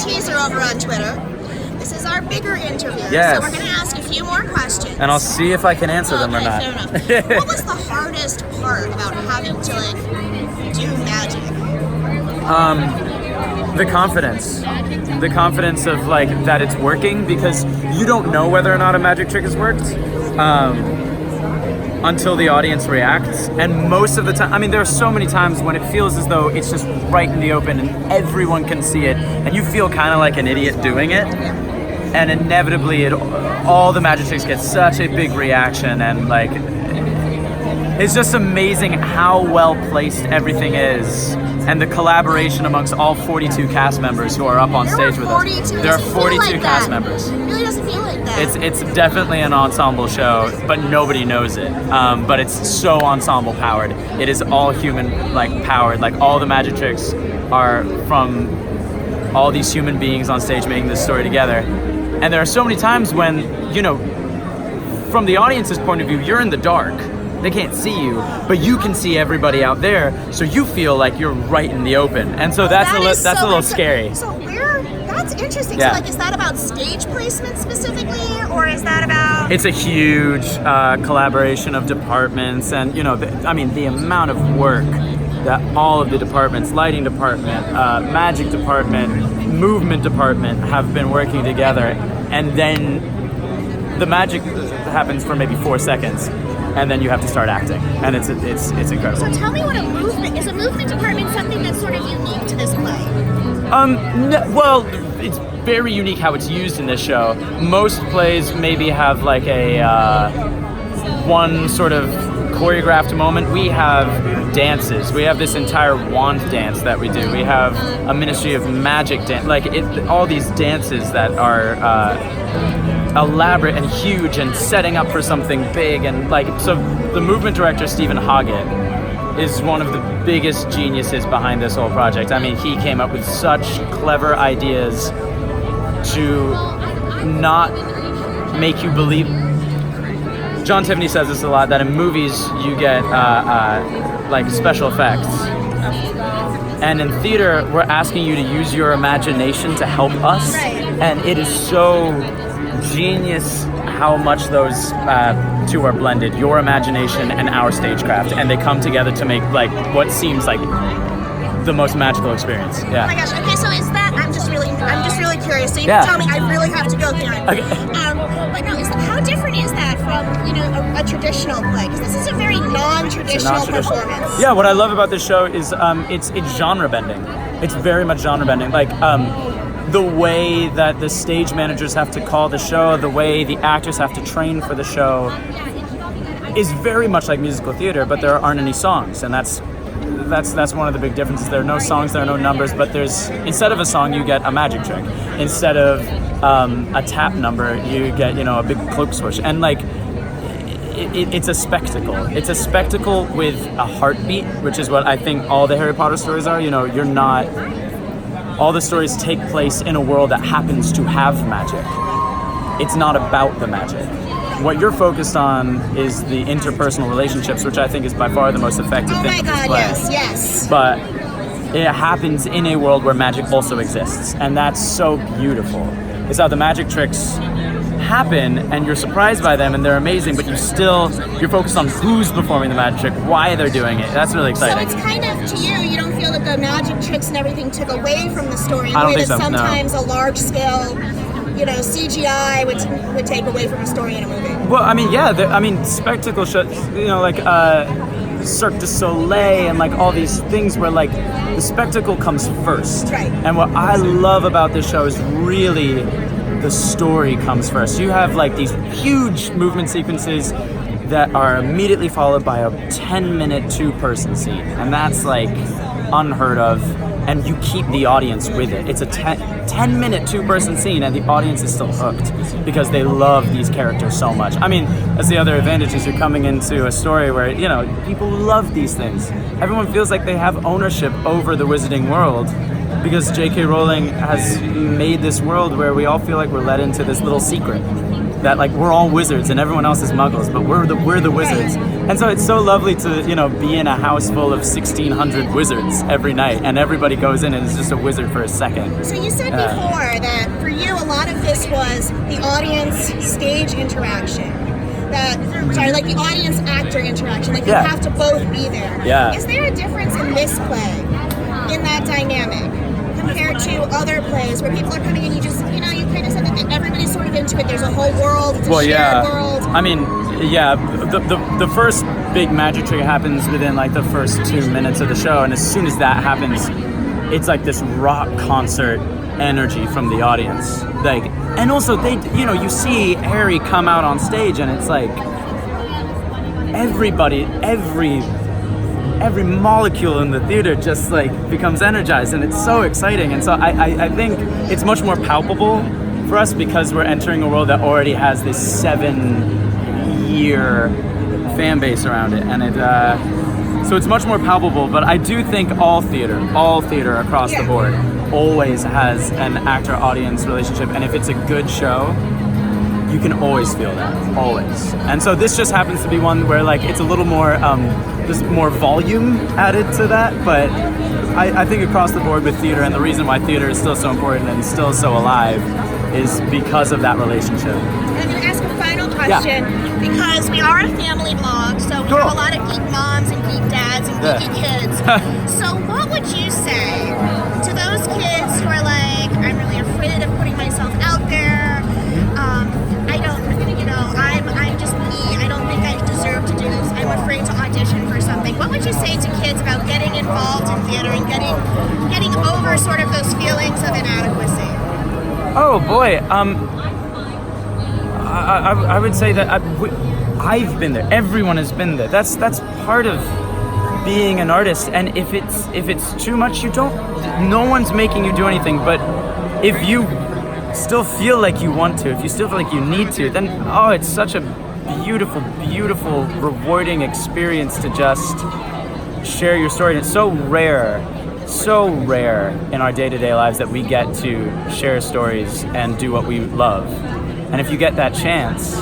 teaser over on Twitter. This is our bigger interview, yes. So we're going to ask a few more questions. And I'll see if I can answer them or not. Fair enough. What was the hardest part about having to, like, do magic? The confidence. The confidence of, like, that it's working, because you don't know whether or not a magic trick has worked until the audience reacts. And most of the time, I mean, there are so many times when it feels as though it's just right in the open and everyone can see it, and you feel kind of like an idiot doing it. And inevitably, all the magic tricks get such a big reaction, and, like, it's just amazing how well placed everything is, and the collaboration amongst all 42 cast members who are up on stage with us. There are 42 cast members. It really doesn't feel like that. It's definitely an ensemble show, but nobody knows it. But it's so ensemble powered. It is all human, like, powered. Like, all the magic tricks are from all these human beings on stage making this story together. And there are so many times when, you know, from the audience's point of view, you're in the dark. They can't see you, but you can see everybody out there, so you feel like you're right in the open. And so that's a little scary. So that's interesting. Yeah. So, like, is that about stage placement specifically, or is that about... It's a huge collaboration of departments, and, you know, the amount of work that all of the departments, lighting department, magic department, movement department, have been working together. And then the magic happens for maybe 4 seconds, and then you have to start acting, and it's incredible. So tell me what a movement department something that's sort of unique to this play? Well, it's very unique how it's used in this show. Most plays maybe have like a one sort of choreographed moment. We have dances. We have this entire wand dance that we do. We have a Ministry of Magic dance. Like, all these dances that are elaborate and huge and setting up for something big. And, like, so the movement director, Stephen Hoggett, is one of the biggest geniuses behind this whole project. I mean, he came up with such clever ideas to not make you believe. John Tiffany says this a lot, that in movies you get like special effects. And in theater, we're asking you to use your imagination to help us. And it is so genius how much those two are blended, your imagination and our stagecraft, and they come together to make, like, what seems like the most magical experience. Yeah. Oh my gosh. Okay, so is that? I'm just really curious. So you can tell me. I really have to go, Karen. Okay. But no, how different is that from, you know, a traditional play? Because this is a very non-traditional performance. Yeah. What I love about this show is it's genre bending. It's very much genre bending. Like, the way that the stage managers have to call the show, the way the actors have to train for the show, is very much like musical theater, but there aren't any songs, and that's one of the big differences. There are no songs, there are no numbers, but instead of a song, you get a magic trick. Instead of a tap number, you get, you know, a big cloak swoosh. And, like, it's a spectacle. It's a spectacle with a heartbeat, which is what I think all the Harry Potter stories are. You know, all the stories take place in a world that happens to have magic. It's not about the magic. What you're focused on is the interpersonal relationships, which I think is by far the most effective thing. Oh my God, yes. But it happens in a world where magic also exists, and that's so beautiful. It's how the magic tricks happen, and you're surprised by them, and they're amazing, but you're focused on who's performing the magic trick, why they're doing it. That's really exciting. So it's kind of, to you don't feel that the magic tricks and everything took away from the story in the I don't way think that so, no. sometimes a large scale, you know, CGI would take away from a story in a movie. Well, I mean, yeah, spectacle shows, you know, like Cirque du Soleil and, like, all these things where, like, the spectacle comes first. Right. And what I love about this show is really the story comes first. You have, like, these huge movement sequences that are immediately followed by a 10-minute 2-person scene, and that's, like, unheard of, and you keep the audience with it. It's a 10-minute 2-person scene, and the audience is still hooked because they love these characters so much. I mean, that's the other advantage, is you're coming into a story where, you know, people love these things. Everyone feels like they have ownership over the Wizarding World, because J.K. Rowling has made this world where we all feel like we're let into this little secret. that like we're all wizards and everyone else is muggles, but we're the wizards. And so it's so lovely to, you know, be in a house full of 1,600 wizards every night, and everybody goes in and is just a wizard for a second. So you said before that for you a lot of this was the audience stage interaction. Like the audience actor interaction. Like you have to both be there. Yeah. Is there a difference in this play, in that dynamic, compared to other plays where people are coming in, you kind of said that everybody's sort of into it, there's a whole world, it's a shared world. I mean, the first big magic trick happens within like the first 2 minutes of the show, and as soon as that happens, it's like this rock concert energy from the audience. Like, and also they, you know, you see Harry come out on stage and it's like everybody, every molecule in the theater just like becomes energized, and it's so exciting. And so I think it's much more palpable for us because we're entering a world that already has this 7-year fan base around it, and so it's much more palpable. But I do think all theater across the board always has an actor-audience relationship, and if it's a good show, you can always feel that, always. And so this just happens to be one where like it's a little more, there's more volume added to that, but I think across the board with theater, and the reason why theater is still so important and still so alive is because of that relationship. I'm going to ask a final question, because we are a family vlog, so we have a lot of geek moms and geek dads and geeky kids. So what would you say to those kids who are like, I'm really afraid of putting myself out there, I'm just me, I don't think I deserve to do this, I'm afraid to audition for something. What would you say to kids about getting involved in theater and getting over sort of those feelings of inadequacy? Oh boy, I would say that I've been there. Everyone has been there. That's part of being an artist. And if it's too much, no one's making you do anything. But if you still feel like you want to, if you still feel like you need to, then it's such a beautiful, beautiful, rewarding experience to just share your story. And it's so rare in our day-to-day lives that we get to share stories and do what we love. And if you get that chance,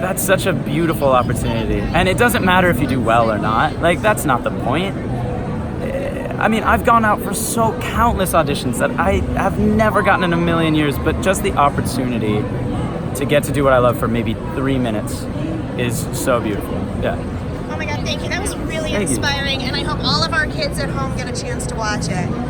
that's such a beautiful opportunity. And it doesn't matter if you do well or not. Like, that's not the point. I mean, I've gone out for countless auditions that I have never gotten in a million years, but just the opportunity to get to do what I love for maybe 3 minutes is so beautiful. Yeah. Oh my God, thank you. That was really inspiring, and I hope all of our kids at home get a chance to watch it.